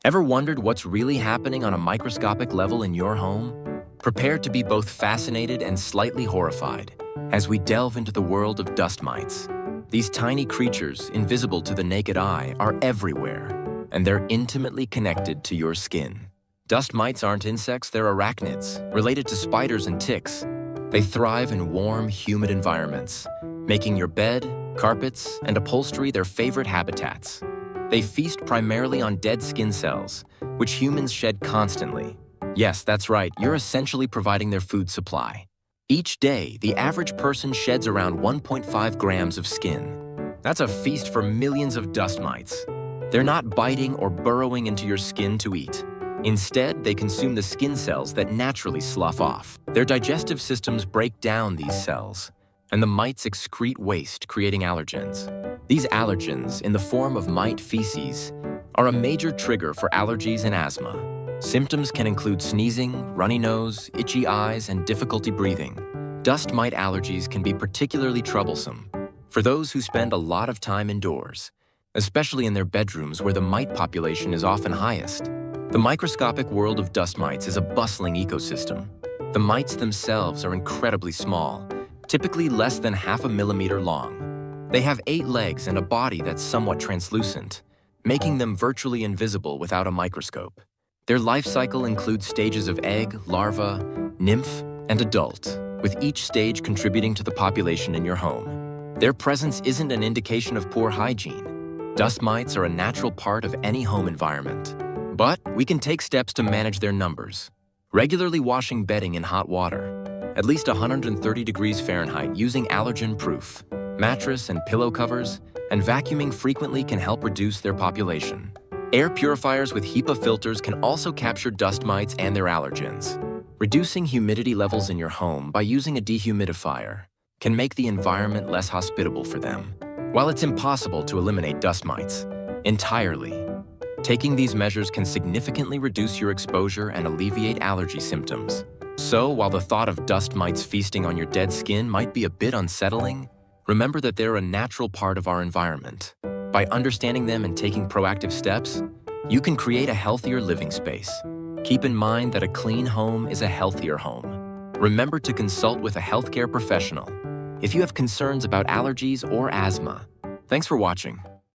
Ever wondered what's really happening on a microscopic level in your home? Prepare to be both fascinated and slightly horrified as we delve into the world of dust mites. These tiny creatures, invisible to the naked eye, are everywhere, and they're intimately connected to your skin. Dust mites aren't insects, they're arachnids, related to spiders and ticks. They thrive in warm, humid environments, making your bed, carpets, and upholstery their favorite habitats. They feast primarily on dead skin cells, which humans shed constantly. Yes, that's right, you're essentially providing their food supply. Each day, the average person sheds around 1.5 grams of skin. That's a feast for millions of dust mites. They're not biting or burrowing into your skin to eat. Instead, they consume the skin cells that naturally slough off. Their digestive systems break down these cells, and the mites excrete waste, creating allergens. These allergens, in the form of mite feces, are a major trigger for allergies and asthma. Symptoms can include sneezing, runny nose, itchy eyes, and difficulty breathing. Dust mite allergies can be particularly troublesome for those who spend a lot of time indoors, especially in their bedrooms where the mite population is often highest. The microscopic world of dust mites is a bustling ecosystem. The mites themselves are incredibly small, typically less than half a millimeter long. They have 8 legs and a body that's somewhat translucent, making them virtually invisible without a microscope. Their life cycle includes stages of egg, larva, nymph, and adult, with each stage contributing to the population in your home. Their presence isn't an indication of poor hygiene. Dust mites are a natural part of any home environment. But we can take steps to manage their numbers. Regularly washing bedding in hot water, at least 130 degrees Fahrenheit using allergen-proof, mattress and pillow covers, and vacuuming frequently can help reduce their population. Air purifiers with HEPA filters can also capture dust mites and their allergens. Reducing humidity levels in your home by using a dehumidifier can make the environment less hospitable for them. While it's impossible to eliminate dust mites entirely, taking these measures can significantly reduce your exposure and alleviate allergy symptoms. So, while the thought of dust mites feasting on your dead skin might be a bit unsettling, remember that they're a natural part of our environment. By understanding them and taking proactive steps, you can create a healthier living space. Keep in mind that a clean home is a healthier home. Remember to consult with a healthcare professional if you have concerns about allergies or asthma. Thanks for watching.